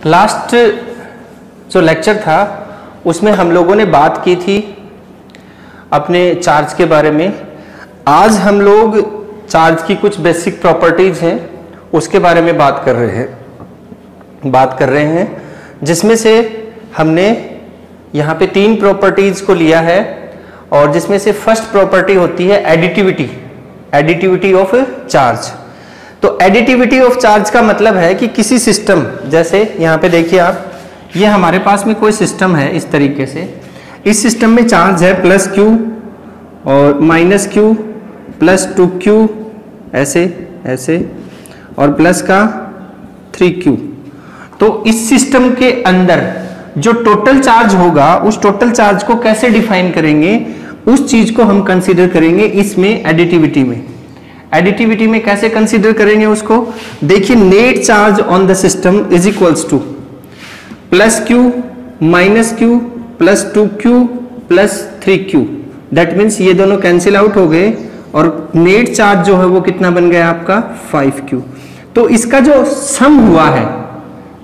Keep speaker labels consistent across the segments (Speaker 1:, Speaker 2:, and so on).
Speaker 1: Last जो lecture था उसमें हम लोगों ने बात की थी अपने चार्ज के बारे में। आज हम लोग चार्ज की कुछ बेसिक प्रॉपर्टीज हैं उसके बारे में बात कर रहे हैं जिसमें से हमने यहाँ पे 3 प्रॉपर्टीज को लिया है और जिसमें से फर्स्ट प्रॉपर्टी होती है एडिटिविटी ऑफ चार्ज। तो एडिटिविटी ऑफ चार्ज का मतलब है कि किसी सिस्टम, जैसे यहाँ पे देखिए आप, ये हमारे पास में कोई सिस्टम है इस तरीके से, इस सिस्टम में चार्ज है +q और -q +2q ऐसे ऐसे और प्लस का 3q। तो इस सिस्टम के अंदर जो टोटल चार्ज होगा उस टोटल चार्ज को कैसे डिफाइन करेंगे, उस चीज को हम कंसीडर करेंगे इसमें एडिटिविटी में कैसे कंसीडर करेंगे उसको। देखिए net charge on the system is equals to +q -q +2q +3q। That means ये दोनों कैंसिल आउट हो गए और नेट चार्ज जो है वो कितना बन गया आपका 5q। तो इसका जो सम हुआ है,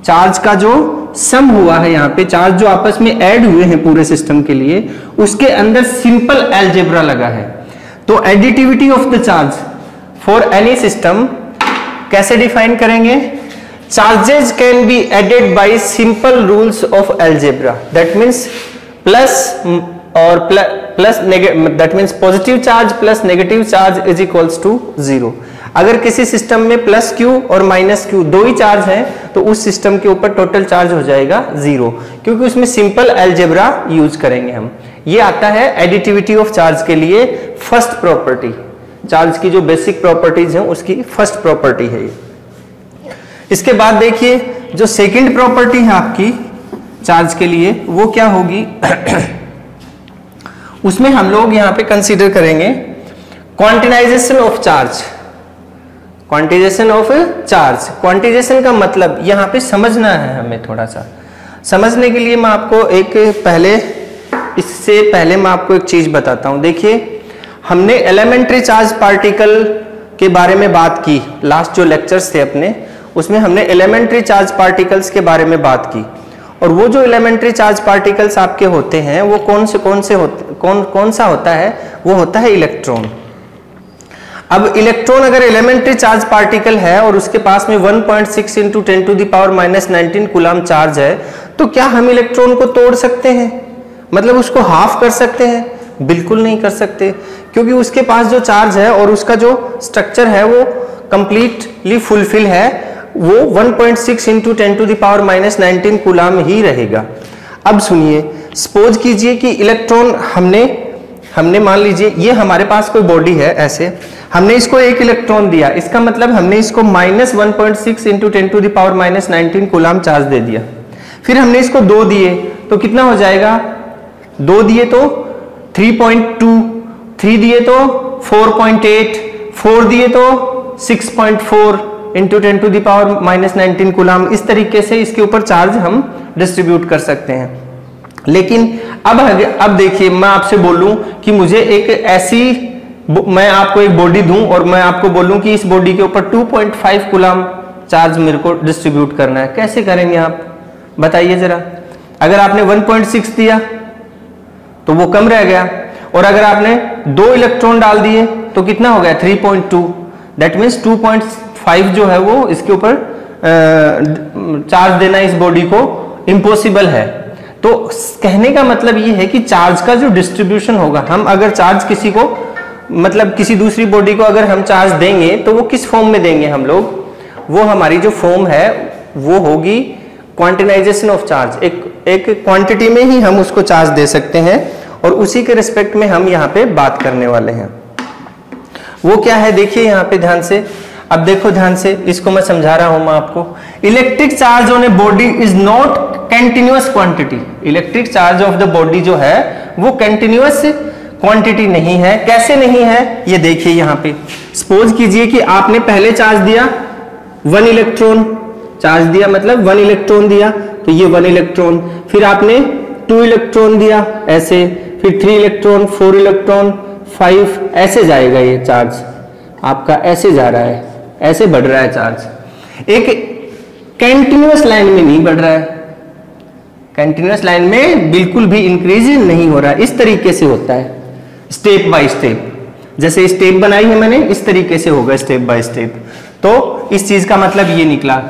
Speaker 1: चार्ज का जो सम हुआ है, यहाँ पे चार्ज जो आपस में ऐड हुए हैं पूरे सिस्टम के लिए, उसके अंदर सिंपल अलजेब्रा लगा है। तो additivity of the charge for any system कैसे डिफाइन करेंगे? Charges can be added by simple rules of algebra. That means that means positive charge plus negative charge is equals to 0। अगर किसी system में +q और -q दो ही charge हैं तो उस सिस्टम के ऊपर टोटल चार्ज हो जाएगा 0, क्योंकि उसमें सिंपल अलजेब्रा यूज करेंगे हम। ये आता है एडिटिविटी ऑफ चार्ज के लिए फर्स्ट प्रॉपर्टी। चार्ज की जो बेसिक प्रॉपर्टीज हैं उसकी फर्स्ट प्रॉपर्टी है ये। इसके बाद देखिए जो सेकंड प्रॉपर्टी है आपकी चार्ज के लिए वो क्या होगी उसमें हम लोग यहाँ पे कंसीडर करेंगे क्वांटिनाइजेशन ऑफ चार्ज। क्वांटिजेशन का मतलब यहाँ पे समझना है हमें, थोड़ा सा समझने के लिए मैं आपको इससे पहले मैं आपको एक चीज बताता हूं। देखिए हमने एलिमेंट्री चार्ज पार्टिकल के बारे में बात की, लास्ट जो लेक्चर्स थे अपने उसमें हमने एलिमेंट्री चार्ज पार्टिकल्स के बारे में बात की। और वो जो एलिमेंट्री चार्ज पार्टिकल्स आपके होते हैं वो कौन सा होता है? वो होता है इलेक्ट्रॉन। अब इलेक्ट्रॉन अगर एलिमेंट्री चार्ज पार्टिकल है और उसके पास में 1.6 × 10⁻⁻19 कूलम चार्ज है, तो क्या हम इलेक्ट्रॉन को तोड़ सकते हैं, मतलब उसको हाफ कर सकते हैं? बिल्कुल नहीं कर सकते, क्योंकि उसके पास जो चार्ज है और उसका जो स्ट्रक्चर है वो कंप्लीटली फुलफिल है, वो 1.6 × 10⁻⁻19 कूलम ही रहेगा। अब सुनिए, सपोज कीजिए कि इलेक्ट्रॉन हमने मान लीजिए ये हमारे पास कोई बॉडी है ऐसे, हमने इसको 1 इलेक्ट्रॉन दिया, इसका मतलब हमने इसको -1.6 × 10⁻⁻19 कूलम चार्ज दे दिया। फिर हमने इसको 2 दिए तो कितना हो जाएगा? 2 दिए तो 3.2, 3 दिए तो 4.8, 4 दिए तो 6.4 × 10⁻⁻19 कूलम। इस तरीके से इसके ऊपर चार्ज हम डिस्ट्रीब्यूट कर सकते हैं। लेकिन अब देखिए, मैं आपसे बोलूं कि मुझे मैं आपको एक बॉडी दूं और मैं आपको बोलूं कि इस बॉडी के ऊपर 2.5 कूलम चार्ज मेरे को डिस्ट्रीब्यूट करना है, कैसे करेंगे आप बताइए जरा? अगर आपने 1.6 दिया तो वो कम रह गया, और अगर आपने 2 इलेक्ट्रॉन डाल दिए तो कितना हो गया? 3.2। दैट मीन्स 2.5 जो है वो इसके ऊपर चार्ज देना इस बॉडी को इम्पॉसिबल है। तो कहने का मतलब ये है कि चार्ज का जो डिस्ट्रीब्यूशन होगा, हम अगर चार्ज किसी को, मतलब किसी दूसरी बॉडी को अगर हम चार्ज देंगे तो वो किस फॉर्म में देंगे हम लोग? वो हमारी जो फॉर्म है वो होगी क्वांटिनाइजेशन ऑफ चार्ज। एक क्वांटिटी में ही हम उसको चार्ज दे सकते हैं और उसी के रिस्पेक्ट में हम यहाँ पे बात करने वाले हैं। वो क्या है देखिए यहाँ पे ध्यान से। अब देखो ध्यान से, इसको मैं समझा रहा हूं मैं आपको। Electric charge on a body is not continuous quantity. Electric charge of the body जो है वो कंटिन्यूअस क्वांटिटी नहीं है। कैसे नहीं है ये देखिए यहाँ पे। सपोज कीजिए कि आपने पहले चार्ज दिया 1 इलेक्ट्रॉन, चार्ज दिया मतलब 1 इलेक्ट्रॉन दिया, तो ये 1 इलेक्ट्रॉन। फिर आपने 2 इलेक्ट्रॉन दिया ऐसे, फिर 3 इलेक्ट्रॉन, 4 इलेक्ट्रॉन, 5, ऐसे जाएगा ये चार्ज आपका, ऐसे जा रहा है, ऐसे बढ़ रहा है चार्ज। एक कंटिन्यूअस लाइन में नहीं बढ़ रहा है, कंटिन्यूअस लाइन में बिल्कुल भी इंक्रीज नहीं हो रहा है। इस तरीके से होता है स्टेप बाय स्टेप, जैसे स्टेप बनाई है मैंने इस तरीके से होगा स्टेप बाय स्टेप। तो इस चीज का मतलब ये निकला,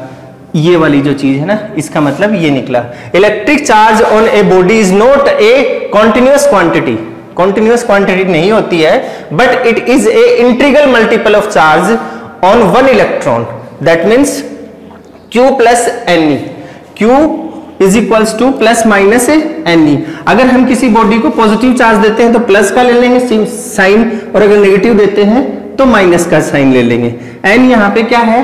Speaker 1: ये वाली जो चीज है ना, इसका मतलब ये निकला, electric charge on a body is not a continuous quantity, continuous quantity नहीं होती है, but it is a integral multiple of charge on one electron, that means Q plus Ni, Q is equals two plus minus Ni। अगर हम किसी body को positive charge देते हैं तो प्लस का ले लेंगे साइन, और अगर नेगेटिव देते हैं तो माइनस का साइन ले लेंगे। N यहाँ पे क्या है,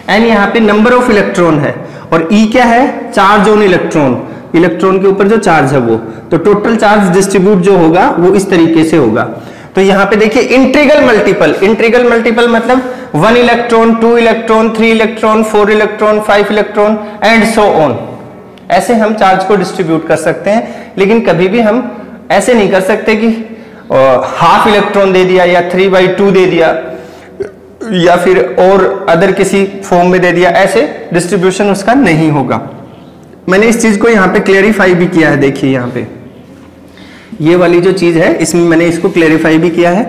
Speaker 1: N यहाँ पे नंबर ऑफ इलेक्ट्रॉन है, और E क्या है, चार्ज ऑन इलेक्ट्रॉन, इलेक्ट्रॉन के ऊपर जो चार्ज है वो। तो टोटल चार्ज डिस्ट्रीब्यूट जो होगा वो इस तरीके से होगा। तो यहाँ पे देखिए इंटीग्रल मल्टीपल, इंटीग्रल मल्टीपल मतलब 1 electron, 2 electron, 3 electron, 4 electron, 5 electron and so on. ऐसे हम चार्ज को डिस्ट्रीब्यूट कर सकते हैं, लेकिन कभी भी हम ऐसे नहीं कर सकते कि हाफ इलेक्ट्रॉन दे दिया या 3/2 दे दिया या फिर और अदर किसी फॉर्म में दे दिया, ऐसे डिस्ट्रीब्यूशन उसका नहीं होगा। मैंने इस चीज को यहाँ पे क्लेरिफाई भी किया है, देखिए यहाँ पे ये वाली जो चीज है इसमें मैंने इसको क्लेरिफाई भी किया है।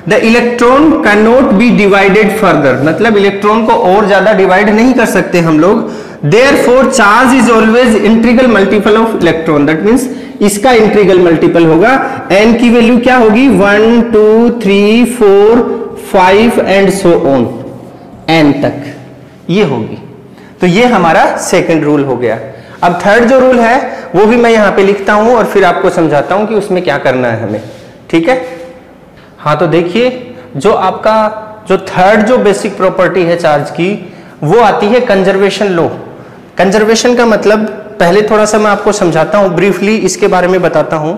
Speaker 1: The electron can not be divided further, मतलब इलेक्ट्रॉन को और ज्यादा डिवाइड नहीं कर सकते हम लोग। Therefore charge is always integral multiple of electron, that means इसका इंटीग्रल मल्टीपल होगा। n की वैल्यू क्या होगी, 1 2 3 4 5 एंड सो ऑन, n तक ये होगी। तो ये हमारा सेकंड रूल हो गया। अब थर्ड जो रूल है वो भी मैं यहाँ पे लिखता हूं और फिर आपको समझाता हूं कि उसमें क्या करना है हमें, ठीक है। हाँ, तो देखिए जो आपका जो थर्ड जो बेसिक प्रॉपर्टी है चार्ज की, वो आती है कंजर्वेशन लॉ। कंजर्वेशन का मतलब पहले थोड़ा सा मैं आपको समझाता हूं, ब्रीफली इसके बारे में बताता हूं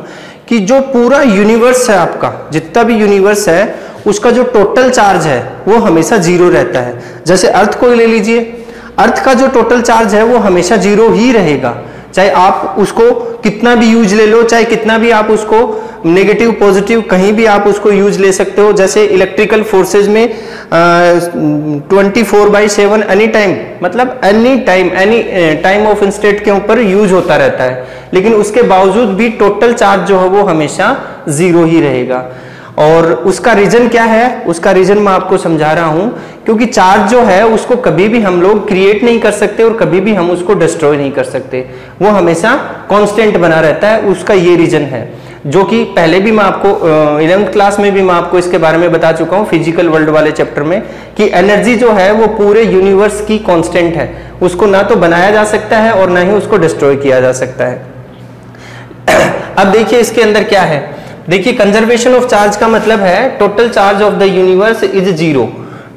Speaker 1: कि जो पूरा यूनिवर्स है आपका, जितना भी यूनिवर्स है उसका जो टोटल चार्ज है वो हमेशा जीरो रहता है। जैसे अर्थ को ले लीजिए, अर्थ का जो टोटल चार्ज है वो हमेशा जीरो ही रहेगा, चाहे आप उसको कितना भी यूज ले लो, चाहे कितना भी आप उसको नेगेटिव पॉजिटिव कहीं भी आप उसको यूज ले सकते हो। जैसे इलेक्ट्रिकल फोर्सेज में 24/7 एनी टाइम, मतलब any time, any time of instant के ऊपर यूज होता रहता है, लेकिन उसके बावजूद भी टोटल चार्ज जो है वो हमेशा जीरो ही रहेगा। और उसका रीजन क्या है, उसका रीजन मैं आपको समझा रहा हूं, क्योंकि चार्ज जो है उसको कभी भी हम लोग क्रिएट नहीं कर सकते और कभी भी हम उसको डिस्ट्रॉय नहीं कर सकते, वो हमेशा कांस्टेंट बना रहता है। उसका ये रीजन है जो कि पहले भी मैं आपको 11th क्लास में भी मैं आपको इसके बारे में बता चुका हूं, फिजिकल वर्ल्ड वाले चैप्टर में, कि एनर्जी जो है वो पूरे यूनिवर्स की कांस्टेंट है, उसको ना तो बनाया जा सकता है और ना ही उसको डिस्ट्रॉय किया जा सकता है। अब देखिए इसके अंदर क्या है, देखिए कंजर्वेशन ऑफ चार्ज का मतलब है total charge of the universe is zero,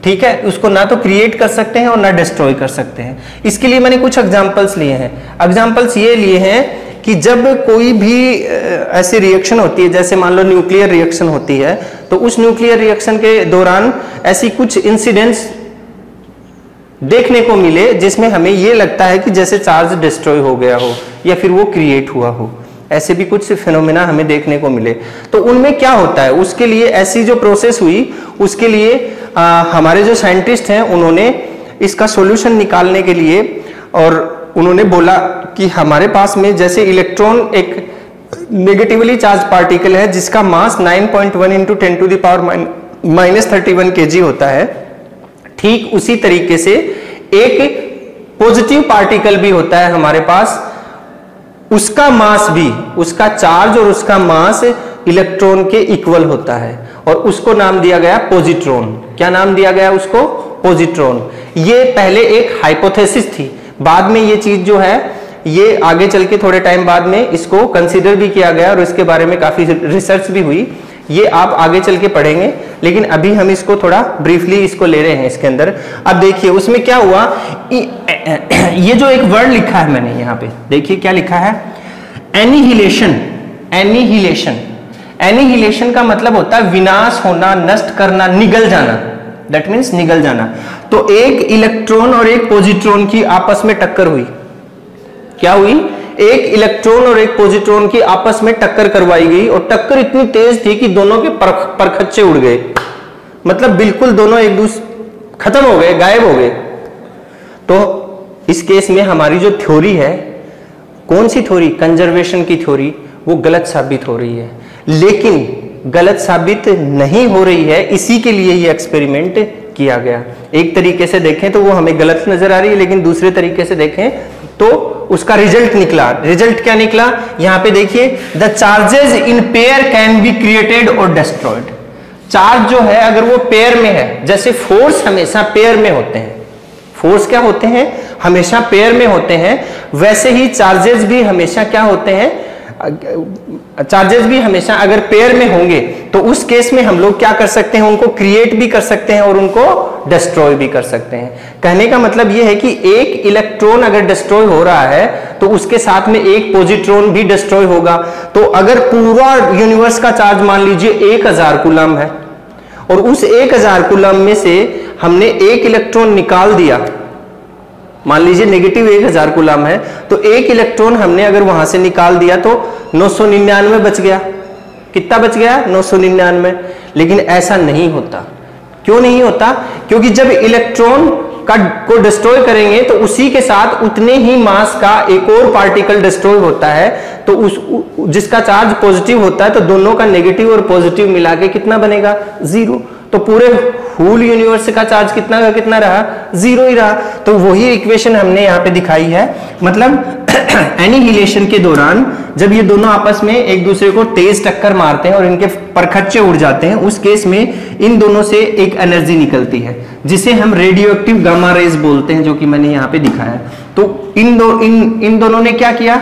Speaker 1: ठीक है। उसको ना तो क्रिएट कर सकते हैं और ना डिस्ट्रॉय कर सकते हैं। इसके लिए मैंने कुछ एग्जांपल्स लिए हैं। एग्जांपल्स ये लिए हैं कि जब कोई भी ऐसी रिएक्शन होती है, जैसे मान लो न्यूक्लियर रिएक्शन होती है, तो उस न्यूक्लियर रिएक्शन के दौरान ऐसी कुछ इंसिडेंट्स देखने को मिले जिसमें हमें ये लगता है कि जैसे चार्ज डिस्ट्रॉय हो गया हो या फिर वो क्रिएट हुआ हो, ऐसे भी कुछ फिनोमेना हमें देखने को मिले। तो उनमें क्या होता है, उसके लिए ऐसी जो प्रोसेस हुई, उसके लिए हमारे जो साइंटिस्ट हैं उन्होंने इसका सॉल्यूशन निकालने के लिए, और उन्होंने बोला कि हमारे पास में जैसे इलेक्ट्रॉन एक नेगेटिवली चार्ज पार्टिकल है जिसका मास 9.1 × 10⁻³ kg होता है, ठीक उसी तरीके से एक पॉजिटिव पार्टिकल भी होता है हमारे पास, उसका मास भी, उसका चार्ज और उसका मास इलेक्ट्रॉन के इक्वल होता है, और उसको नाम दिया गया पॉजिट्रॉन। क्या नाम दिया गया उसको, पॉजिट्रॉन। ये पहले एक हाइपोथेसिस थी, बाद में ये चीज जो है ये आगे चल के थोड़े टाइम बाद में इसको कंसीडर भी किया गया और इसके बारे में काफी रिसर्च भी हुई, ये आप आगे चल के पढ़ेंगे, लेकिन अभी हम इसको थोड़ा ब्रीफली इसको ले रहे हैं इसके अंदर। अब देखिए उसमें क्या हुआ, ये जो एक वर्ड लिखा है मैंने यहाँ पे, देखिए क्या लिखा है, एनिहिलेशन। एनिहिलेशन, एनिहिलेशन का मतलब होता है विनाश होना, नष्ट करना, निगल जाना, दैट मीन्स निगल जाना। तो एक इलेक्ट्रॉन और एक पॉजिट्रॉन की आपस में टक्कर हुई, क्या हुई, एक इलेक्ट्रॉन और एक पॉजिट्रॉन की आपस में टक्कर करवाई गई, और टक्कर इतनी तेज थी कि दोनों के परखच्चे उड़ गए, मतलब बिल्कुल दोनों एक दूसरे खत्म हो गए, गायब हो गए। तो इस केस में हमारी जो थ्योरी है, कौन सी थ्योरी, कंजर्वेशन की थ्योरी, वो गलत साबित हो रही है। लेकिन गलत साबित नहीं हो रही है, इसी के लिए ये एक्सपेरिमेंट किया गया। एक तरीके से देखें तो वो हमें गलत नजर आ रही है, लेकिन दूसरे तरीके से देखें तो उसका रिजल्ट निकला। रिजल्ट क्या निकला, यहां पे देखिए, the charges in pair can be created और डिस्ट्रॉयड। चार्ज जो है अगर वो पेयर में है, जैसे फोर्स हमेशा पेयर में होते हैं, फोर्स क्या होते हैं, हमेशा पेयर में होते हैं, वैसे ही चार्जेस भी हमेशा क्या होते हैं, चार्जेस भी हमेशा अगर पेयर में होंगे तो उस केस में हम लोग क्या कर सकते हैं, उनको क्रिएट भी कर सकते हैं और उनको डिस्ट्रॉय भी कर सकते हैं। कहने का मतलब यह है कि एक इलेक्ट्रॉन अगर डिस्ट्रॉय हो रहा है तो उसके साथ में एक पॉजिट्रॉन भी डिस्ट्रॉय होगा। तो अगर पूरा यूनिवर्स का चार्ज मान लीजिए 1000 कूलम है और उस 1000 कूलम में से हमने एक इलेक्ट्रॉन निकाल दिया, मान लीजिए नेगेटिव 1000 कूलम है, तो एक इलेक्ट्रॉन हमने अगर वहां से निकाल दिया तो 999 बच गया। कितना बच गया, 999। लेकिन ऐसा नहीं होता। क्यों नहीं होता, क्योंकि जब इलेक्ट्रॉन को डिस्ट्रॉय करेंगे तो उसी के साथ उतने ही मास का एक और पार्टिकल डिस्ट्रॉय होता है, तो उस जिसका चार्ज पॉजिटिव होता है, तो दोनों का नेगेटिव और पॉजिटिव मिला के कितना बनेगा, 0। तो पूरे होल यूनिवर्स का चार्ज कितना का कितना रहा, 0 ही रहा। तो वही इक्वेशन हमने यहाँ पे दिखाई है। मतलब एनिहिलेशन के दौरान जब ये दोनों आपस में एक दूसरे को तेज टक्कर मारते हैं और इनके परखच्चे उड़ जाते हैं, उस केस में इन दोनों से एक एनर्जी निकलती है जिसे हम रेडियो एक्टिव गामा रेज बोलते हैं, जो कि मैंने यहाँ पे दिखाया। तो इन दोनों ने क्या किया,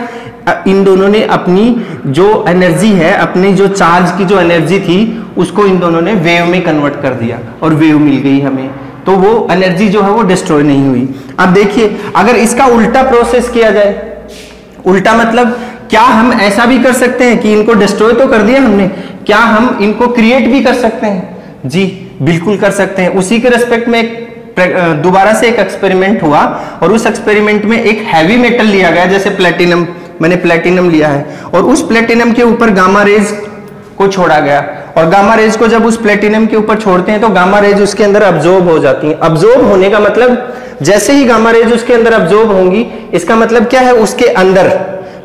Speaker 1: इन दोनों ने अपनी जो एनर्जी है, अपनी जो चार्ज की जो एनर्जी थी, उसको इन दोनों ने वेव में कन्वर्ट कर दिया और वेव मिल गई हमें। तो वो एनर्जी जो है वो डिस्ट्रॉय नहीं हुई। अब देखिए, अगर इसका उल्टा प्रोसेस किया जाए, उल्टा मतलब क्या हम ऐसा भी कर सकते हैं कि इनको डिस्ट्रॉय तो कर दिया हमने, क्या हम इनको क्रिएट भी कर सकते हैं? जी बिल्कुल कर सकते हैं। उसी के रेस्पेक्ट में दोबारा से एक एक्सपेरिमेंट हुआ और उस एक्सपेरिमेंट में एक हैवी मेटल लिया गया, जैसे प्लेटिनम, मैंने प्लेटिनम लिया है, और उस प्लेटिनम के ऊपर गामा रेज को छोड़ा गया। और गामा रेज को जब उस प्लेटिनम के ऊपर छोड़ते हैं तो गामा रेज उसके अंदर अब्जॉर्ब हो जाती हैं। अब्जॉर्ब होने का मतलब, जैसे ही गामा रेज उसके अंदर अब्जॉर्ब होंगी, इसका मतलब क्या है, उसके अंदर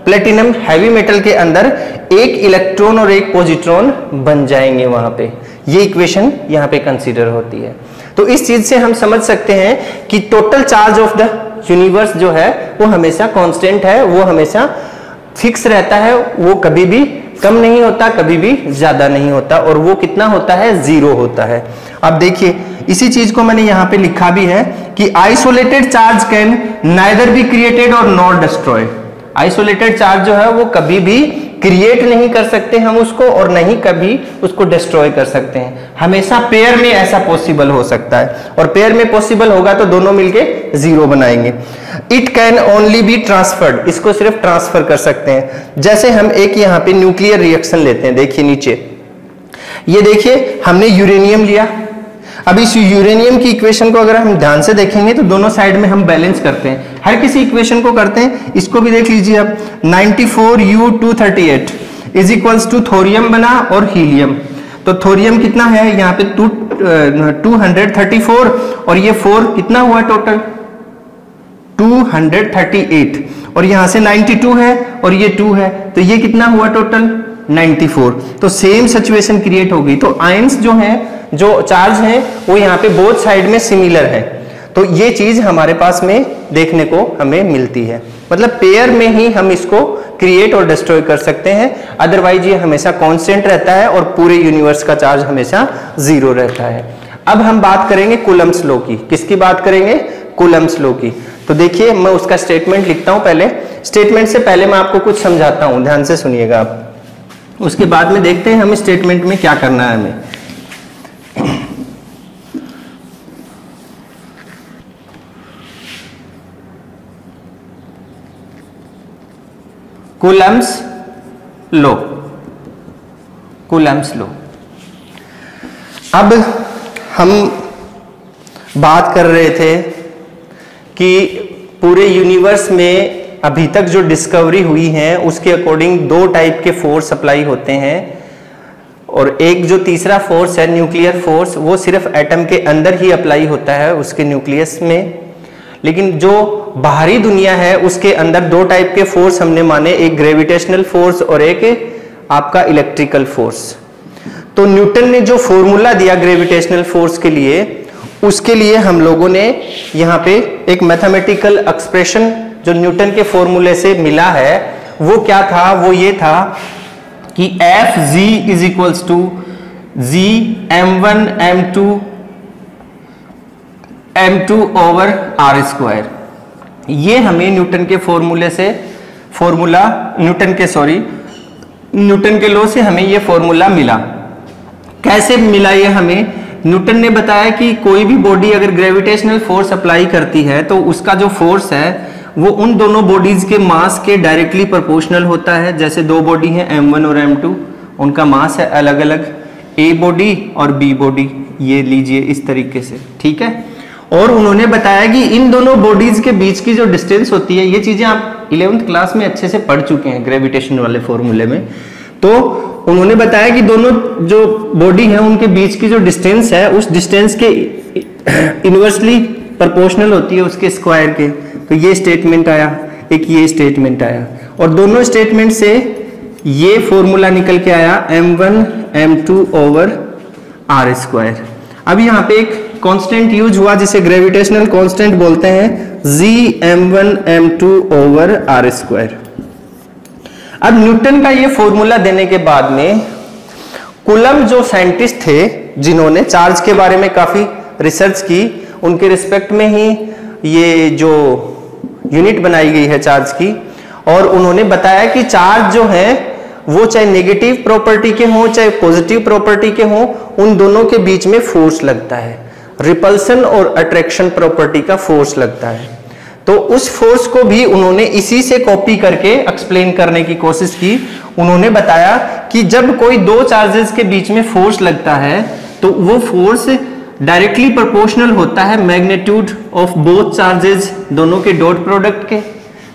Speaker 1: प्लेटिनम हैवी मेटल के अंदर एक इलेक्ट्रॉन और एक पॉजिट्रॉन बन जाएंगे वहां पे। ये इक्वेशन यहाँ पे कंसीडर होती है। तो इस चीज से हम समझ सकते हैं कि total charge of the universe जो है वो हमेशा कांस्टेंट है, वो हमेशा फिक्स रहता है, वो कभी भी कम नहीं होता, कभी भी ज्यादा नहीं होता, और वो कितना होता है, 0 होता है। अब देखिए, इसी चीज को मैंने यहाँ पे लिखा भी है कि isolated charge can neither be created और नॉट डिस्ट्रॉय। आइसोलेटेड चार्ज जो है वो कभी भी क्रिएट नहीं कर सकते हम उसको, और नहीं कभी उसको डिस्ट्रॉय कर सकते हैं। हमेशा पेयर में ऐसा पॉसिबल हो सकता है, और पेयर में पॉसिबल होगा तो दोनों मिलके 0 बनाएंगे। It can only be transferred, इसको सिर्फ ट्रांसफर कर सकते हैं। जैसे हम एक यहाँ पे न्यूक्लियर रिएक्शन लेते हैं, देखिए नीचे, ये देखिए हमने यूरेनियम लिया। अब इस यूरेनियम की इक्वेशन को अगर हम ध्यान से देखेंगे तो दोनों साइड में हम बैलेंस करते हैं, हर किसी इक्वेशन को करते हैं। इसको भी देख लीजिए आप, 94U238 is equals to thorium बना और हीलियम। तो थोरियम कितना है यहाँ पे 234, और ये 4 कितना हुआ टोटल, 238, और यहां से 92 है और ये 2 है, तो ये कितना हुआ टोटल 94। तो सेम सिचुएशन क्रिएट हो गई। तो आयंस जो है, जो चार्ज है, वो यहाँ पे बोथ साइड में सिमिलर है। तो ये चीज हमारे पास में देखने को हमें मिलती है। मतलब पेयर में ही हम इसको क्रिएट और डिस्ट्रॉय कर सकते हैं, अदरवाइज ये हमेशा कांस्टेंट रहता है और पूरे यूनिवर्स का चार्ज हमेशा 0 रहता है। अब हम बात करेंगे कूलम्ब्स लॉ की। किसकी बात करेंगे, कूलम्ब्स लॉ की। तो देखिए, मैं उसका स्टेटमेंट लिखता हूं। पहले स्टेटमेंट से पहले मैं आपको कुछ समझाता हूं, ध्यान से सुनिएगा आप, उसके बाद में देखते हैं हम स्टेटमेंट में क्या करना है हमें। Coulomb's law, Coulomb's law. अब हम बात कर रहे थे कि पूरे यूनिवर्स में अभी तक जो डिस्कवरी हुई है उसके अकॉर्डिंग 2 टाइप के फोर्स अप्लाई होते हैं, और एक जो तीसरा फोर्स है न्यूक्लियर फोर्स, वो सिर्फ एटम के अंदर ही अप्लाई होता है, उसके न्यूक्लियस में। लेकिन जो बाहरी दुनिया है उसके अंदर दो टाइप के फोर्स हमने माने, एक ग्रेविटेशनल फोर्स और एक आपका इलेक्ट्रिकल फोर्स। तो न्यूटन ने जो फॉर्मूला दिया ग्रेविटेशनल फोर्स के लिए, उसके लिए हम लोगों ने यहाँ पे एक मैथमेटिकल एक्सप्रेशन जो न्यूटन के फॉर्मूले से मिला है वो क्या था, वो ये था कि F G is equals to G m1 m2 over R square. ये हमें न्यूटन के फॉर्मूले से न्यूटन के लॉ से हमें ये फॉर्मूला मिला। कैसे मिला ये हमें? न्यूटन ने बताया कि कोई भी बॉडी अगर ग्रेविटेशनल फोर्स अप्लाई करती है तो उसका जो फोर्स है वो उन दोनों बॉडीज के मास के डायरेक्टली प्रोपोर्शनल होता है। जैसे दो बॉडी है m1 और m2, उनका मास है अलग अलग, ए बॉडी और बी बॉडी, ये लीजिए इस तरीके से, ठीक है। और उन्होंने बताया कि इन दोनों बॉडीज के बीच की जो डिस्टेंस होती है, ये चीजें आप 11th क्लास में अच्छे से पढ़ चुके हैं ग्रेविटेशन वाले फॉर्मूले में। तो उन्होंने बताया कि दोनों जो बॉडी है उनके बीच की जो डिस्टेंस है उस डिस्टेंस के इनवर्सली प्रोपोर्शनल होती है उसके स्क्वायर के। तो ये स्टेटमेंट आया, एक ये स्टेटमेंट आया, और दोनों स्टेटमेंट से ये फॉर्मूला निकल के आया m1 m2 over R square. अब यहाँ पे एक कांस्टेंट यूज हुआ जिसे ग्रेविटेशनल कांस्टेंट बोलते हैं, g m1 m2 over R square. अब न्यूटन का ये फॉर्मूला देने के बाद में कूलम्ब जो साइंटिस्ट थे जिन्होंने चार्ज के बारे में काफी रिसर्च की, उनके रिस्पेक्ट में ही ये जो यूनिट बनाई गई है चार्ज की, और उन्होंने बताया कि चार्ज जो है वो चाहे नेगेटिव प्रॉपर्टी के हों चाहे पॉजिटिव प्रॉपर्टी के हों, उन दोनों के बीच में फोर्स लगता है, रिपल्सन और अट्रैक्शन प्रॉपर्टी का फोर्स लगता है। तो उस फोर्स को भी उन्होंने इसी से कॉपी करके एक्सप्लेन करने की कोशिश की। उन्होंने बताया कि जब कोई दो चार्जेस के बीच में फोर्स लगता है तो वो फोर्स डायरेक्टली प्रोपोर्शनल होता है मैग्नीट्यूड ऑफ बोथ चार्जेस, दोनों के डॉट प्रोडक्ट के।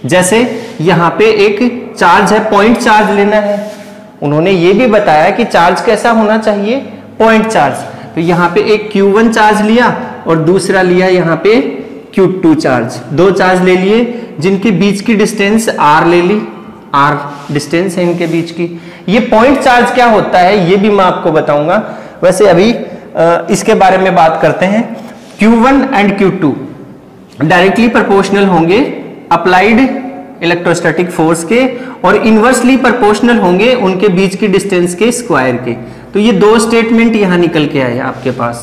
Speaker 1: जैसे यहाँ पे एक चार्ज है, पॉइंट चार्ज लेना है, उन्होंने ये भी बताया कि चार्ज कैसा होना चाहिए, पॉइंट चार्ज। तो यहाँ पे एक Q1 चार्ज लिया और दूसरा लिया यहाँ पे Q2 चार्ज, दो चार्ज ले लिए जिनके बीच की डिस्टेंस r ले ली, r डिस्टेंस है इनके बीच की। ये पॉइंट चार्ज क्या होता है ये भी मैं आपको बताऊंगा। वैसे अभी इसके बारे में बात करते हैं। Q1 and Q2 directly proportional होंगे अप्लाइड इलेक्ट्रोस्टैटिक फोर्स के, और इनवर्सली प्रोपोर्शनल होंगे उनके बीच की डिस्टेंस के स्क्वायर के। तो ये दो स्टेटमेंट यहां निकल के आए आपके पास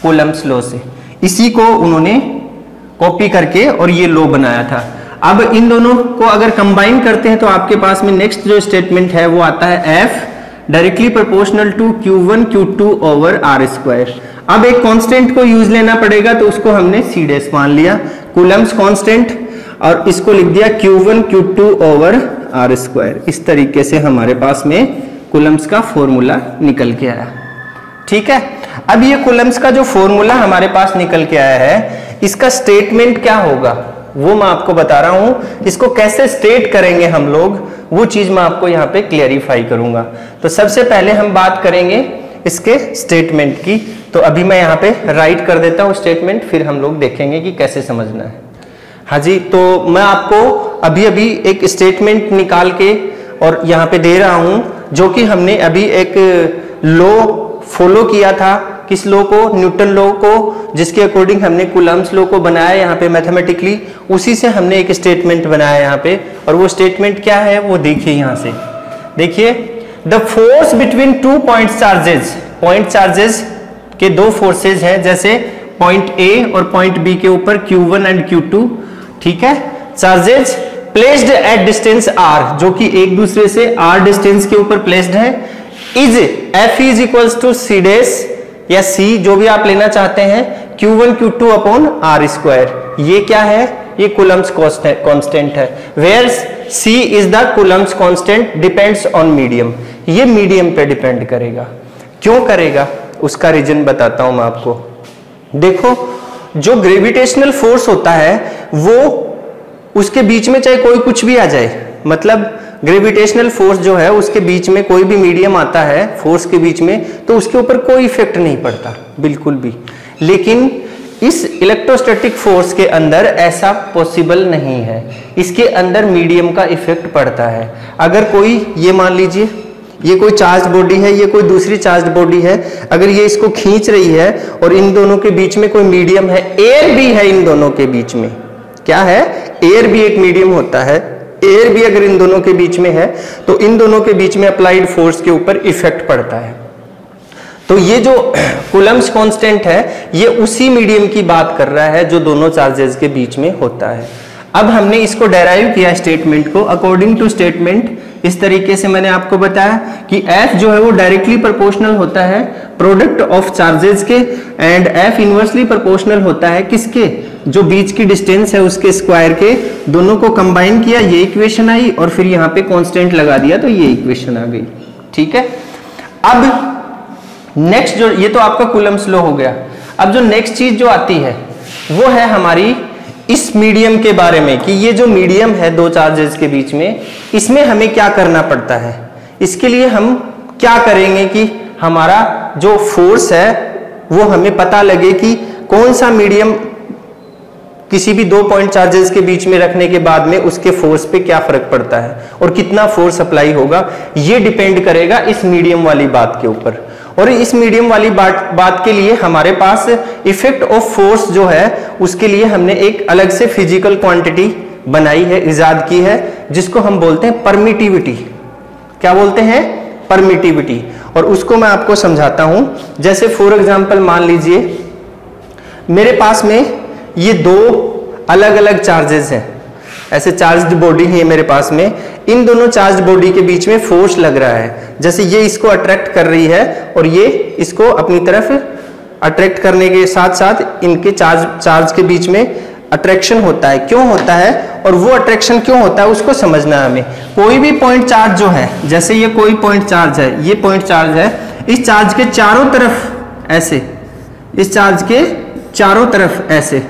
Speaker 1: कूलम्ब्स लॉ से, इसी को उन्होंने कॉपी करके और ये लॉ बनाया था। अब इन दोनों को अगर कंबाइन करते हैं तो आपके पास में नेक्स्ट जो स्टेटमेंट है वो आता है F directly proportional to Q1 Q2 over R square. अब एक कांस्टेंट को यूज लेना पड़ेगा तो उसको हमने C डैश मान लिया, कूलम्ब्स कांस्टेंट, और इसको लिख दिया Q1 Q2 over R square. इस तरीके से हमारे पास में कूलम्ब्स का फॉर्मूला निकल के आया, ठीक है। अब ये कूलम्ब्स का जो फॉर्मूला हमारे पास निकल के आया है, इसका स्टेटमेंट क्या होगा वो मैं आपको बता रहा हूं। इसको कैसे स्टेट करेंगे हम लोग वो चीज मैं आपको यहाँ पे क्लियरिफाई करूंगा। तो सबसे पहले हम बात करेंगे इसके स्टेटमेंट की। तो अभी मैं यहाँ पे राइट कर देता हूँ स्टेटमेंट, फिर हम लोग देखेंगे कि कैसे समझना है। हाँ जी, तो मैं आपको अभी अभी एक स्टेटमेंट निकाल के और यहाँ पे दे रहा हूं, जो कि हमने अभी एक लॉ फॉलो किया था। किस लॉ को? न्यूटन लॉ को, जिसके अकॉर्डिंग हमने कूलम्ब्स लॉ को बनाया यहाँ पे मैथमेटिकली, उसी से हमने एक स्टेटमेंट बनाया यहाँ पे। और वो स्टेटमेंट क्या है वो देखिए, यहाँ से देखिए, the force between two point charges, point charges के दो फोर्सेज हैं, जैसे पॉइंट ए और पॉइंट बी के ऊपर Q1 एंड Q2, ठीक है। Charges placed at distance r, जो कि एक दूसरे से r डिस्टेंस के ऊपर प्लेस्ड है, is F is equals to C dash या C, जो भी आप लेना चाहते हैं, Q1 Q2 upon are square. ये क्या है? ये कूलम्ब्स कांस्टेंट है। Where C is the Coulomb's constant depends on medium. ये मीडियम पे डिपेंड करेगा। क्यों करेगा उसका रीजन बताता हूं मैं आपको। देखो, जो ग्रेविटेशनल फोर्स होता है वो उसके बीच में चाहे कोई कुछ भी आ जाए, मतलब ग्रेविटेशनल फोर्स जो है उसके बीच में कोई भी मीडियम आता है फोर्स के बीच में, तो उसके ऊपर कोई इफेक्ट नहीं पड़ता बिल्कुल भी। लेकिन इस इलेक्ट्रोस्टैटिक फोर्स के अंदर ऐसा पॉसिबल नहीं है, इसके अंदर मीडियम का इफेक्ट पड़ता है। अगर कोई, ये मान लीजिए ये कोई चार्ज बॉडी है, ये कोई दूसरी चार्ज बॉडी है, अगर ये इसको खींच रही है और इन दोनों के बीच में कोई मीडियम है, एयर भी है इन दोनों के बीच में, क्या है, एयर भी एक मीडियम होता है, एयर भी अगर इन दोनों के बीच में है तो इन दोनों के बीच में अप्लाइड फोर्स के ऊपर इफेक्ट पड़ता है। तो ये जो कूलम्ब्स कांस्टेंट है ये उसी मीडियम की बात कर रहा है जो दोनों चार्जेस के बीच में होता है। अब हमने इसको डेराइव किया स्टेटमेंट को अकॉर्डिंग टू स्टेटमेंट, इस तरीके से मैंने आपको बताया कि F जो है वो डायरेक्टली प्रोपोर्शनल होता है प्रोडक्ट ऑफ चार्जेस के, एंड F इनवर्सली प्रोपोर्शनल होता है किसके, जो बीच की डिस्टेंस है उसके स्क्वायर के। दोनों को कंबाइन किया, ये इक्वेशन आई, और फिर यहाँ पे कांस्टेंट लगा दिया तो ये इक्वेशन आ गई। ठीक है, अब नेक्स्ट जो, ये तो आपका कूलम्ब्स लॉ हो गया। अब जो नेक्स्ट चीज जो आती है वो है हमारी इस मीडियम के बारे में, कि ये जो मीडियम है दो चार्जेस के बीच में, इसमें हमें क्या करना पड़ता है। इसके लिए हम क्या करेंगे कि हमारा जो फोर्स है वो हमें पता लगे कि कौन सा मीडियम किसी भी दो पॉइंट चार्जेस के बीच में रखने के बाद में उसके फोर्स पे क्या फर्क पड़ता है और कितना फोर्स अप्लाई होगा, ये डिपेंड करेगा इस मीडियम वाली बात के ऊपर। और इस मीडियम वाली बात के लिए हमारे पास इफेक्ट ऑफ फोर्स जो है उसके लिए हमने एक अलग से फिजिकल क्वांटिटी बनाई है, इजाद की है, जिसको हम बोलते हैं परमिटिविटी। क्या बोलते हैं, परमिटिविटी। और उसको मैं आपको समझाता हूं। जैसे फॉर एग्जांपल मान लीजिए मेरे पास में ये दो अलग अलग चार्जेस हैं, ऐसे चार्ज्ड बॉडी है मेरे पास में, इन दोनों चार्ज बॉडी के बीच में फोर्स लग रहा है। जैसे ये इसको अट्रैक्ट कर रही है और ये इसको अपनी तरफ अट्रैक्ट करने के साथ साथ इनके चार्ज के बीच में अट्रैक्शन होता है। क्यों होता है और वो अट्रैक्शन क्यों होता है उसको समझना है हमें। कोई भी पॉइंट चार्ज जो है, जैसे ये कोई पॉइंट चार्ज है, ये पॉइंट चार्ज है, इस चार्ज के चारों तरफ ऐसे, इस चार्ज के चारों तरफ ऐसे,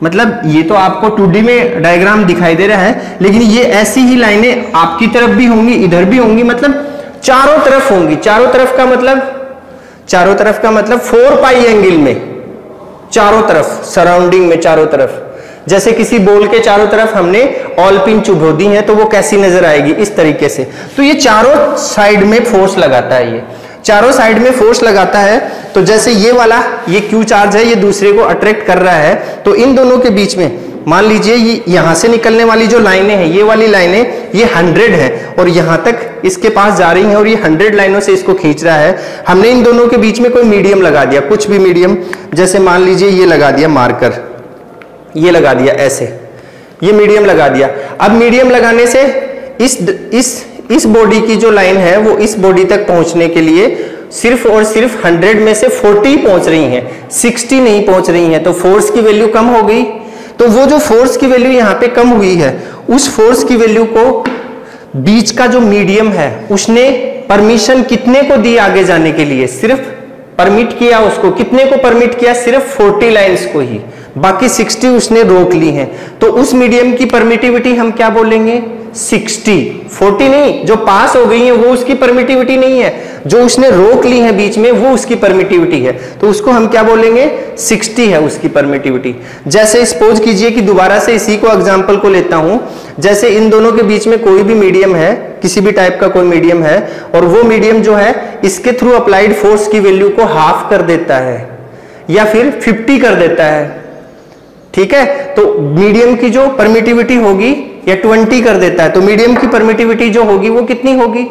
Speaker 1: मतलब ये तो आपको 2D में डायग्राम दिखाई दे रहा है, लेकिन ये ऐसी ही लाइनें आपकी तरफ भी होंगी, इधर भी होंगी, मतलब चारों तरफ होंगी। चारों तरफ का मतलब 4 पाई एंगल में, चारों तरफ, सराउंडिंग में चारों तरफ। जैसे किसी बॉल के चारों तरफ हमने ऑल पिन चुभो दी है तो वो कैसी नजर आएगी, इस तरीके से। तो ये चारों साइड में फोर्स लगाता है, ये चारों साइड में फोर्स लगाता है। तो जैसे ये वाला, ये क्यू चार्ज है, ये दूसरे को अट्रैक्ट कर रहा है, तो इन दोनों के बीच में मान लीजिए ये यहां से निकलने वाली जो लाइनें हैं, ये वाली लाइनें ये 100 है और यहां तक इसके पास जा रही हैं और ये 100 लाइनों से इसको खींच रहा है। हमने इन दोनों के बीच में कोई मीडियम लगा दिया, कुछ भी मीडियम, जैसे मान लीजिए ये लगा दिया मार्कर, ये लगा दिया ऐसे, ये मीडियम लगा दिया। अब मीडियम लगाने से इस बॉडी की जो लाइन है वो इस बॉडी तक पहुंचने के लिए सिर्फ और सिर्फ 100 में से 40 पहुंच रही हैं, 60 नहीं पहुंच रही हैं। तो फोर्स की वैल्यू कम हो गई। तो वो जो फोर्स की वैल्यू यहाँ पे कम हुई है, उस फोर्स की वैल्यू को बीच का जो मीडियम है उसने परमिशन कितने को दी आगे जाने के लिए, सिर्फ परमिट किया उसको, कितने को परमिट किया, सिर्फ 40 लाइंस को ही, बाकी 60 उसने रोक ली हैं। तो उस मीडियम की परमिटिविटी हम क्या बोलेंगे, 60, 40 नहीं, जो पास हो गई है वो उसकी परमिटिविटी नहीं है, जो उसने रोक ली है बीच में वो उसकी परमिटिविटी है। तो उसको हम क्या बोलेंगे, 60 है उसकी परमिटिविटी। जैसे सपोज कीजिए कि दोबारा से इसी को एग्जांपल को लेता हूं, जैसे इन दोनों के बीच में कोई भी मीडियम है, किसी भी टाइप का कोई मीडियम है, और वो मीडियम जो है इसके थ्रू अप्लाइड फोर्स की वैल्यू को हाफ कर देता है या फिर 50 कर देता है। ठीक है, तो मीडियम की जो परमिटिविटी होगी या 20 कर देता है, तो मीडियम की परमिटिविटी जो होगी वो कितनी होगी,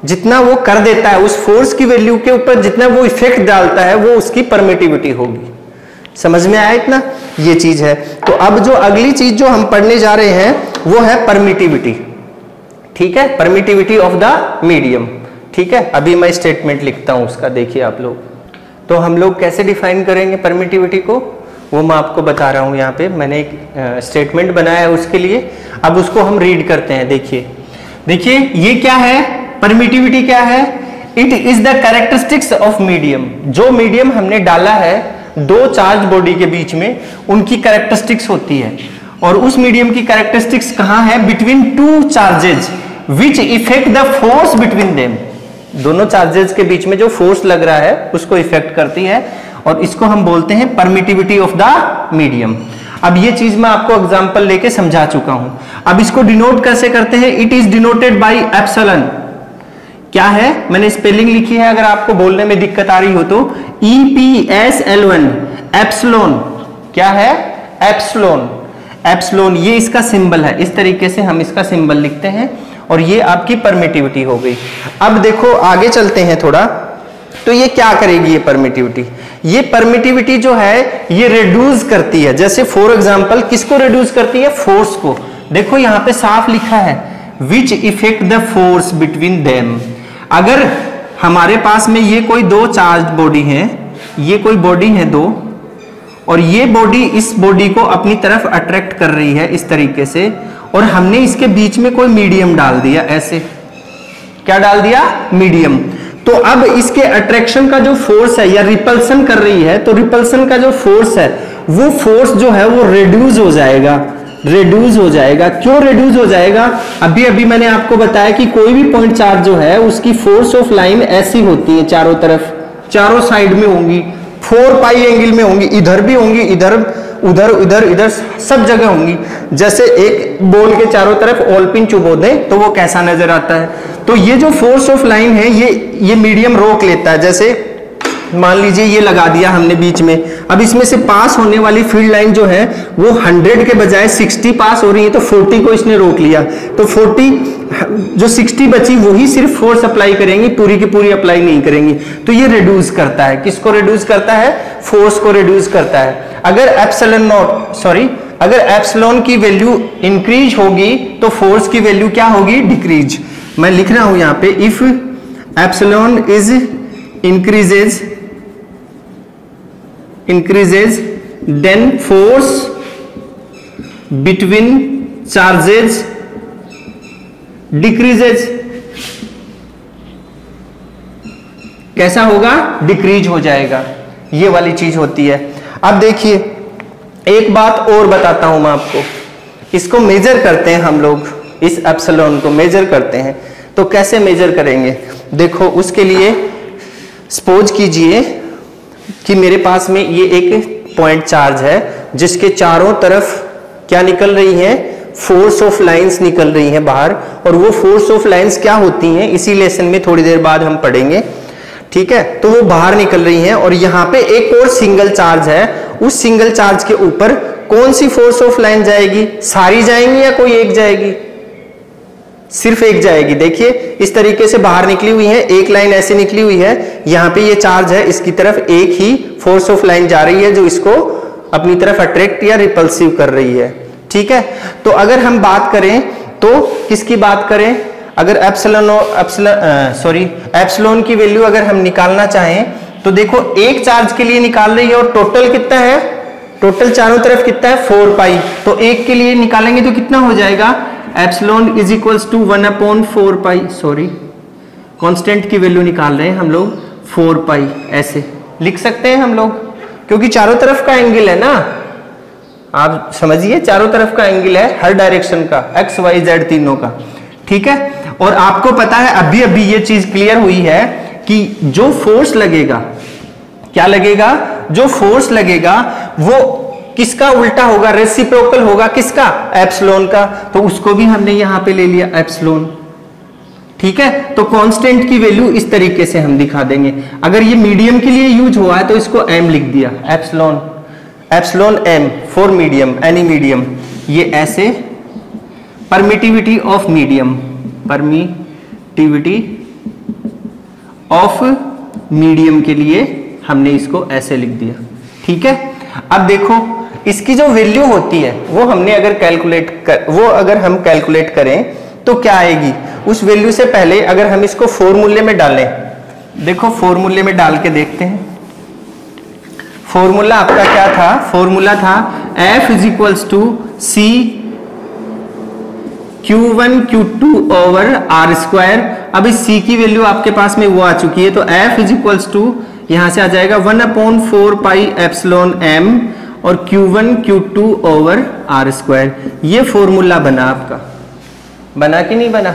Speaker 1: जितना वो कर देता है उस फोर्स की वैल्यू के ऊपर, जितना वो इफेक्ट डालता है वो उसकी परमिटिविटी होगी। समझ में आया इतना, ये चीज है। तो अब जो अगली चीज जो हम पढ़ने जा रहे हैं वो है परमिटिविटी। ठीक है, परमिटिविटी ऑफ द मीडियम। ठीक है, अभी मैं स्टेटमेंट लिखता हूं उसका, देखिए आप लोग। तो हम लोग कैसे डिफाइन करेंगे परमिटिविटी को, वो मैं आपको बता रहा हूं। यहाँ पे मैंने एक स्टेटमेंट बनाया है उसके लिए, अब उसको हम रीड करते हैं। देखिए ये क्या है, परमिटिविटी क्या है, it is the characteristics of medium. जो मीडियम हमने डाला है दो चार्ज बॉडी के बीच में, उनकी कैरेक्टरिस्टिक्स होती है। और उस मीडियम की कैरेक्टरिस्टिक्स कहाँ है, between two charges which effect the force between them. दोनों चार्जेस के बीच में जो फोर्स लग रहा है उसको इफेक्ट करती है। और इसको हम बोलते हैं परमिटिविटी ऑफ द मीडियम। अब ये चीज मैं आपको एग्जांपल लेके समझा चुका हूं। अब इसको डिनोट कैसे करते हैं? It is denoted by epsilon. क्या है? मैंने स्पेलिंग लिखी है, अगर आपको बोलने में दिक्कत आ रही हो तो EPSLON, एप्सिलॉन। क्या है? एप्सिलॉन। एप्सिलॉन ये इसका सिंबल है, इस तरीके से हम इसका सिंबल लिखते हैं और ये आपकी परमिटिविटी हो गई। अब देखो आगे चलते हैं थोड़ा, तो ये क्या करेगी ये परमिटिविटी? ये परमिटिविटी जो है ये रिड्यूस करती है। जैसे फॉर एग्जांपल किसको रिड्यूस करती है? फोर्स को। देखो यहां पे साफ लिखा है which effect the force between them. अगर हमारे पास में ये कोई दो चार्ज बॉडी है, ये कोई बॉडी है दो, और ये बॉडी इस बॉडी को अपनी तरफ अट्रैक्ट कर रही है इस तरीके से, और हमने इसके बीच में कोई मीडियम डाल दिया, ऐसे क्या डाल दिया? मीडियम। तो अब इसके अट्रैक्शन का जो फोर्स है या रिपल्सन कर रही है, तो रिपल्सन का जो फोर्स है वो फोर्स जो है वो रिड्यूस हो जाएगा। रिड्यूस हो जाएगा। क्यों रिड्यूस हो जाएगा? अभी अभी मैंने आपको बताया कि कोई भी पॉइंट चार्ज जो है उसकी फोर्स ऑफ लाइन ऐसी होती है, चारों तरफ, चारों साइड में होंगी, 4 पाई एंगल में होंगी, इधर भी होंगी, इधर उधर इधर इधर सब जगह होंगी। जैसे एक बॉल के चारों तरफ ऑल पिन चुबो दें तो वो कैसा नजर आता है। तो ये जो फोर्स ऑफ लाइन है ये मीडियम रोक लेता है। जैसे मान लीजिए ये लगा दिया हमने बीच में, अब इसमें से पास होने वाली फील्ड लाइन जो है वो 100 के बजाय 60 पास हो रही है, तो 40 को इसने रोक लिया, तो 40 जो 60 बची वही सिर्फ फोर्स अप्लाई करेंगी, पूरी की पूरी अप्लाई नहीं करेंगी। तो ये रिड्यूस करता है। किसको रिड्यूस करता है? फोर्स को रिड्यूस करता है। अगर अगर एप्सिलॉन की वैल्यू इंक्रीज होगी तो फोर्स की वैल्यू क्या होगी? डिक्रीज। मैं लिख रहा हूं यहां पे, if epsilon is increases then force between charges decreases। कैसा होगा? डिक्रीज हो जाएगा। ये वाली चीज होती है। अब देखिए एक बात और बताता हूं मैं आपको, इसको मेजर करते हैं हम लोग, इस एप्सिलॉन को मेजर करते हैं। तो कैसे मेजर करेंगे? देखो उसके लिए सपोज कीजिए कि मेरे पास में ये एक पॉइंट चार्ज है जिसके चारों तरफ क्या निकल रही है? फोर्स ऑफ लाइंस निकल रही हैं बाहर, और वो फोर्स ऑफ लाइंस क्या होती हैं इसी लेसन में थोड़ी देर बाद हम पढ़ेंगे, ठीक है? तो वो बाहर निकल रही हैं, और यहाँ पे एक और सिंगल चार्ज है, उस सिंगल चार्ज के ऊपर कौन सी फोर्स ऑफ लाइन जाएगी? सारी जाएंगी या कोई एक जाएगी? सिर्फ एक जाएगी। देखिए इस तरीके से बाहर निकली हुई है, एक लाइन ऐसे निकली हुई है, यहाँ पे ये चार्ज है, इसकी तरफ एक ही फोर्स ऑफ लाइन जा रही है जो इसको अपनी तरफ अट्रैक्ट या रिपल्सिव कर रही है, ठीक है? तो अगर हम बात करें तो किसकी बात करें? अगर एप्सिलॉन की वैल्यू अगर हम निकालना चाहें तो देखो एक चार्ज के लिए निकाल रही है, और टोटल कितना है? टोटल चारों तरफ कितना है? 4 पाई। तो एक के लिए निकालेंगे तो कितना हो जाएगा? Epsilon is equals to 1/4 pi, sorry constant की वैल्यू निकाल रहे हैं हम लोग, 4 पाई ऐसे लिख सकते हैं हम लोग, क्योंकि चारों तरफ का एंगल है ना, आप समझिए चारों तरफ का एंगल है, हर डायरेक्शन का, एक्स वाई जेड तीनों का, ठीक है? और आपको पता है अभी अभी ये चीज क्लियर हुई है कि जो फोर्स लगेगा, क्या लगेगा? जो फोर्स लगेगा वो किसका उल्टा होगा? रेसिप्रोकल होगा। किसका? एप्सिलॉन का। तो उसको भी हमने यहां पे ले लिया एप्सिलॉन, ठीक है? तो कांस्टेंट की वैल्यू इस तरीके से हम दिखा देंगे। अगर ये मीडियम के लिए यूज हुआ है तो इसको एम लिख दिया, epsilon M for medium, any medium. ये ऐसे permittivity of medium, permittivity of medium के लिए हमने इसको ऐसे लिख दिया, ठीक है? अब देखो इसकी जो वैल्यू होती है वो हमने अगर अगर हम कैलकुलेट करें तो क्या आएगी? उस वैल्यू से पहले अगर हम इसको फॉर्मूले में डालें, देखो फॉर्मूले में डाल के देखते हैं। फॉर्मूला आपका क्या था? फॉर्मूला था F is equals to C Q1 Q2 over R square. अब इस C की वैल्यू आपके पास में वो आ चुकी है, तो F इज इक्वल्स टू यहां से आ जाएगा 1/4 पाई एप्सिलॉन m और Q1 Q2 over R square. ये फॉर्मूला बना आपका, बना कि नहीं बना?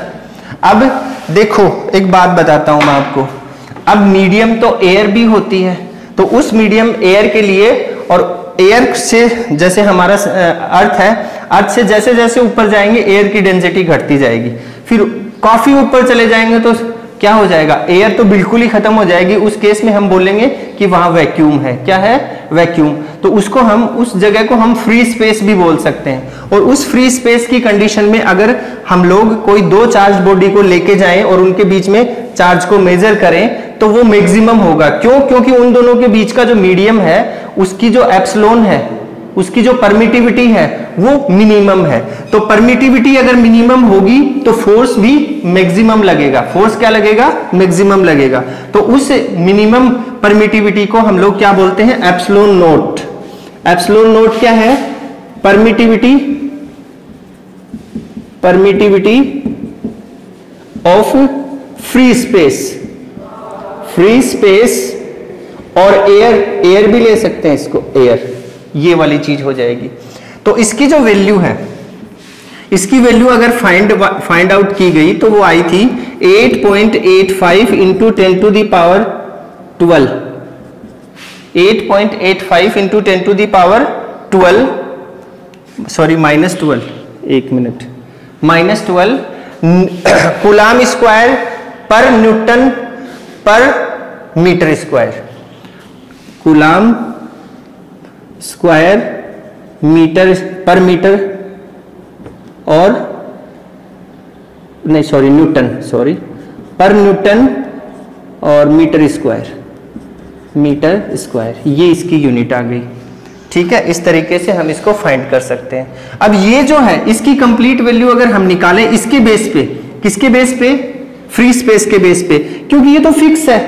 Speaker 1: अब देखो एक बात बताता हूं मैं आपको, अब मीडियम तो एयर भी होती है, तो उस मीडियम एयर के लिए, और एयर से जैसे हमारा अर्थ है, अर्थ से जैसे जैसे ऊपर जाएंगे एयर की डेंसिटी घटती जाएगी, फिर काफी ऊपर चले जाएंगे तो क्या हो जाएगा, एयर तो बिल्कुल ही खत्म हो जाएगी। उस केस में हम बोलेंगे कि वहां वैक्यूम है। क्या है? वैक्यूम। तो उसको हम, उस जगह को हम फ्री स्पेस भी बोल सकते हैं। और उस फ्री स्पेस की कंडीशन में अगर हम लोग कोई दो चार्ज बॉडी को लेके जाएं और उनके बीच में चार्ज को मेजर करें तो वो मैक्सिमम होगा। क्यों? क्योंकि उन दोनों के बीच का जो मीडियम है उसकी जो एप्सिलॉन है, उसकी जो परमिटिविटी है वो मिनिमम है। तो परमिटिविटी अगर मिनिमम होगी तो फोर्स भी मैक्सिमम लगेगा। फोर्स क्या लगेगा? मैक्सिमम लगेगा। तो उस मिनिमम परमिटिविटी को हम लोग क्या बोलते हैं? Epsilon note. एप्सिलॉन नोट क्या है? Permittivity, permittivity of free space, free space और एयर, एयर भी ले सकते हैं इसको, एयर, ये वाली चीज हो जाएगी। तो इसकी जो वैल्यू है, इसकी वैल्यू अगर फाइंड आउट की गई तो वो आई थी 8.85 into 10 to the power 12, 8.85 into 10 to the power 12, sorry -12, एक minute, -12 coulomb square per newton per metre square, coulomb square metre per metre, और नहीं sorry newton, sorry per newton और मीटर स्क्वायर, मीटर स्क्वायर, ये इसकी unit आ गई। ठीक है, इस तरीके से हम इसको फाइंड कर सकते हैं। अब ये जो है इसकी कंप्लीट वैल्यू अगर हम निकालें इसके बेस पे, किसके बेस पे? फ्री स्पेस के बेस पे, क्योंकि ये तो फिक्स है।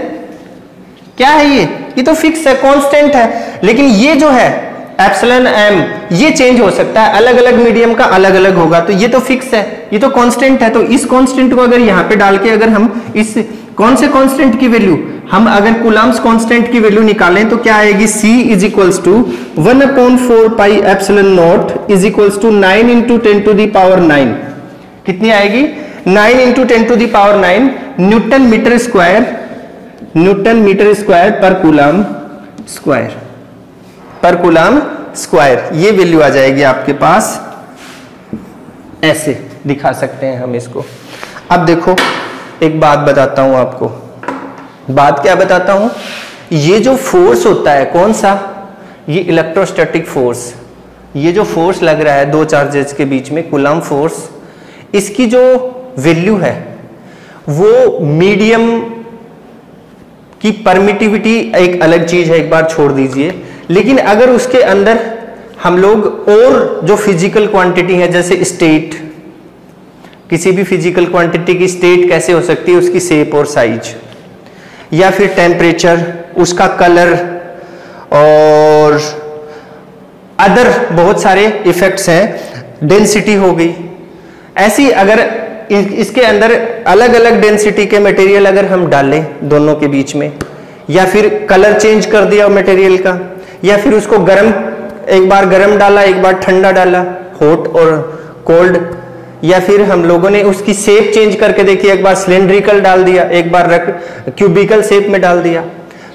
Speaker 1: क्या है ये तो फिक्स है, कांस्टेंट है। लेकिन ये जो है एप्सिलॉन एम, ये चेंज हो सकता है, अलग अलग मीडियम का अलग अलग होगा। तो ये तो फिक्स है, ये तो कांस्टेंट है। तो इस कांस्टेंट को अगर यहाँ पे डाल के अगर हम इस कौन से कांस्टेंट की वैल्यू, हम अगर कूलम्स कांस्टेंट की वैल्यू निकालें तो क्या आएगी? C is equals to 1/4 pi epsilon naught is equals to 9 into 10 to the power 9। कितनी आएगी? 9 into 10 to the power 9 newton metre square, newton metre square per coulomb square, per coulomb square. ये value आ जाएगी आपके पास, ऐसे दिखा सकते हैं हम इसको। अब देखो एक बात बताता हूं आपको, बात क्या बताता हूं, ये जो फोर्स होता है कौन सा? ये इलेक्ट्रोस्टैटिक फोर्स, ये जो फोर्स लग रहा है दो चार्जेस के बीच में, कूलम फोर्स, इसकी जो वैल्यू है वो मीडियम की परमिटिविटी एक अलग चीज है, एक बार छोड़ दीजिए। लेकिन अगर उसके अंदर हम लोग और जो फिजिकल क्वांटिटी है, जैसे स्टेट, किसी भी फिजिकल क्वांटिटी की स्टेट कैसे हो सकती है? उसकी शेप और साइज, या फिर टेम्परेचर, उसका कलर, और अदर बहुत सारे इफेक्ट्स हैं, डेंसिटी हो गई। ऐसी अगर इसके अंदर अलग अलग डेंसिटी के मटेरियल अगर हम डालें दोनों के बीच में, या फिर कलर चेंज कर दिया मटेरियल का, या फिर उसको गर्म, एक बार गर्म डाला एक बार ठंडा डाला, हॉट और कोल्ड, या फिर हम लोगों ने उसकी शेप चेंज करके देखी, एक बार सिलेंड्रिकल डाल दिया, एक बार क्यूबिकल शेप में डाल दिया,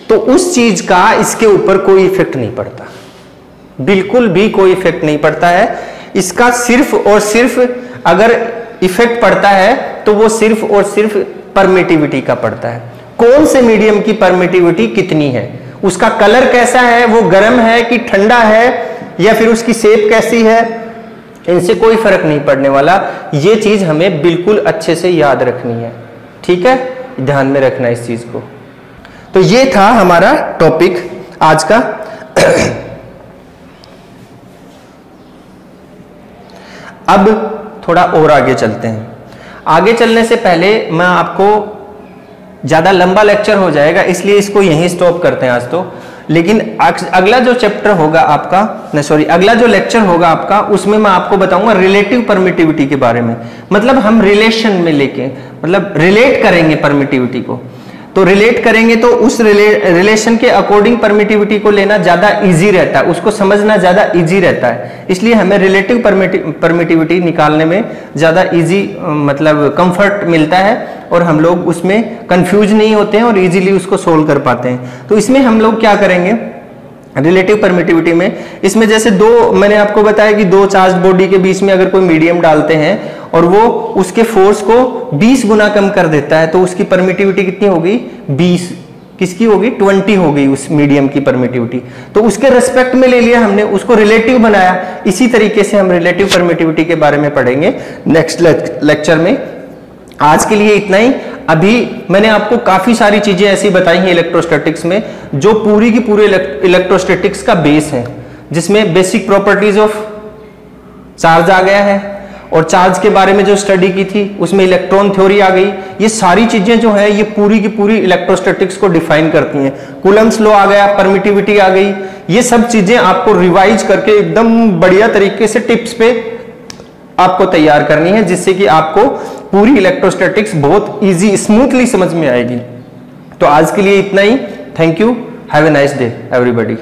Speaker 1: तो उस चीज का इसके ऊपर कोई इफेक्ट नहीं पड़ता, बिल्कुल भी कोई इफेक्ट नहीं पड़ता है इसका। सिर्फ और सिर्फ अगर इफेक्ट पड़ता है तो वो सिर्फ और सिर्फ परमिटिविटी का पड़ता है। कौन से मीडियम की परमिटिविटी कितनी है, उसका कलर कैसा है, वो गर्म है कि ठंडा है, या फिर उसकी शेप कैसी है, इनसे कोई फर्क नहीं पड़ने वाला। ये चीज हमें बिल्कुल अच्छे से याद रखनी है। ठीक है, ध्यान में रखना इस चीज को। तो ये था हमारा टॉपिक आज का। अब थोड़ा और आगे चलते हैं। आगे चलने से पहले मैं आपको, ज्यादा लंबा लेक्चर हो जाएगा इसलिए इसको यहीं स्टॉप करते हैं आज तो। लेकिन अगला जो चैप्टर होगा आपका, नहीं सॉरी, अगला जो लेक्चर होगा आपका, उसमें मैं आपको बताऊंगा रिलेटिव परमिटिविटी के बारे में। मतलब हम रिलेशन में लेके, मतलब रिलेट करेंगे परमिटिविटी को। तो रिलेट करेंगे तो उस रिलेशन के अकॉर्डिंग परमिटिविटी को लेना ज्यादा इजी रहता है, उसको समझना ज्यादा इजी रहता है, इसलिए हमें रिलेटिव परमिटिविटी निकालने में ज्यादा इजी मतलब कंफर्ट मिलता है और हम लोग उसमें कंफ्यूज नहीं होते हैं और इजीली उसको सोल्व कर पाते हैं। तो इसमें हम लोग क्या करेंगे रिलेटिव परमिटिविटी में, इसमें जैसे दो मैंने आपको बताया कि दो चार्ज बॉडी के बीच में अगर कोई मीडियम डालते हैं और वो उसके फोर्स को 20 गुना कम कर देता है तो उसकी परमिटिविटी कितनी होगी 20, किसकी होगी 20 होगी उस मीडियम की परमिटिविटी। तो उसके रेस्पेक्ट में ले लिया हमने, उसको रिलेटिव बनाया। इसी तरीके से हम रिलेटिव परमिटिविटी के बारे में पढ़ेंगे नेक्स्ट लेक्चर में। आज के लिए इतना ही। अभी मैंने आपको काफी सारी चीजें ऐसी बताई हैं इलेक्ट्रोस्टैटिक्स में जो पूरी की पूरी इलेक्ट्रोस्टैटिक्स का बेस है, जिसमें बेसिक प्रॉपर्टीज ऑफ चार्ज आ गया है और चार्ज के बारे में जो स्टडी की थी उसमें इलेक्ट्रॉन थ्योरी आ गई। ये सारी चीजें जो है ये पूरी की पूरी इलेक्ट्रोस्टैटिक्स को डिफाइन करती हैं। कूलम्ब्स लॉ आ गया, परमिटिविटी आ गई, ये सब चीजें आपको रिवाइज करके एकदम बढ़िया तरीके से टिप्स पे आपको तैयार करनी है, जिससे कि आपको पूरी इलेक्ट्रोस्टैटिक्स बहुत इजी स्मूथली समझ में आएगी। तो आज के लिए इतना ही। Thank you, have a nice day everybody.